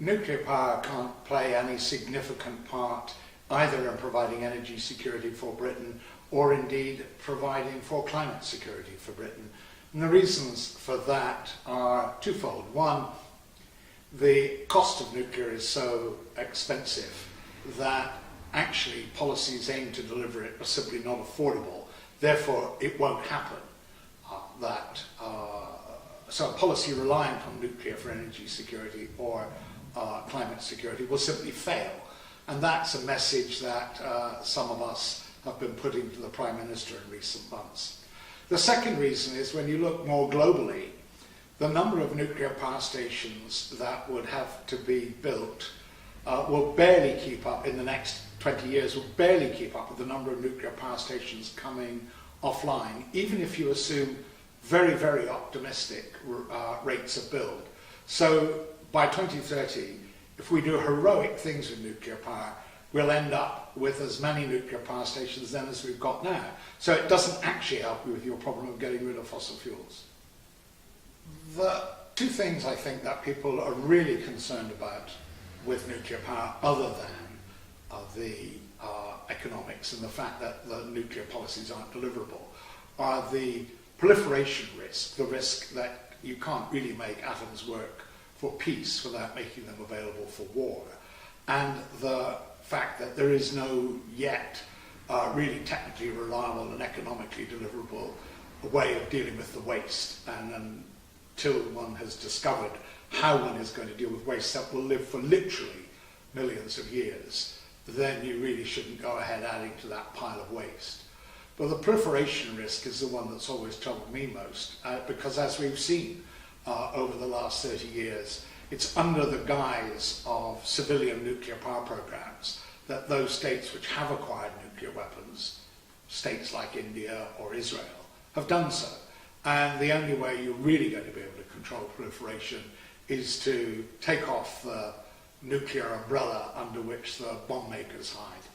nuclear power can't play any significant part either in providing energy security for Britain or indeed providing for climate security for Britain. And the reasons for that are twofold. One, the cost of nuclear is so expensive that actually policies aimed to deliver it are simply not affordable. Therefore, it won't happen. So a policy reliant on nuclear for energy security or climate security will simply fail. And that's a message that some of us have been putting to the Prime Minister in recent months. The second reason is when you look more globally, the number of nuclear power stations that would have to be built will barely keep up in the next 20 years, will barely keep up with the number of nuclear power stations coming offline, even if you assume very, very optimistic rates of build. So by 2030, if we do heroic things with nuclear power, we'll end up with as many nuclear power stations then as we've got now. So it doesn't actually help you with your problem of getting rid of fossil fuels. The two things I think that people are really concerned about with nuclear power, other than the economics and the fact that the nuclear policies aren't deliverable, are the proliferation risk, the risk that you can't really make atoms work for peace without making them available for war, and the fact that there is no yet really technically reliable and economically deliverable way of dealing with the waste. And until one has discovered how one is going to deal with waste that will live for literally millions of years, then you really shouldn't go ahead adding to that pile of waste. But the proliferation risk is the one that's always troubled me most, because as we've seen over the last 30 years, it's under the guise of civilian nuclear power programs that those states which have acquired nuclear weapons, states like India or Israel, have done so. And the only way you're really going to be able to control proliferation is to take off the nuclear umbrella under which the bomb makers hide.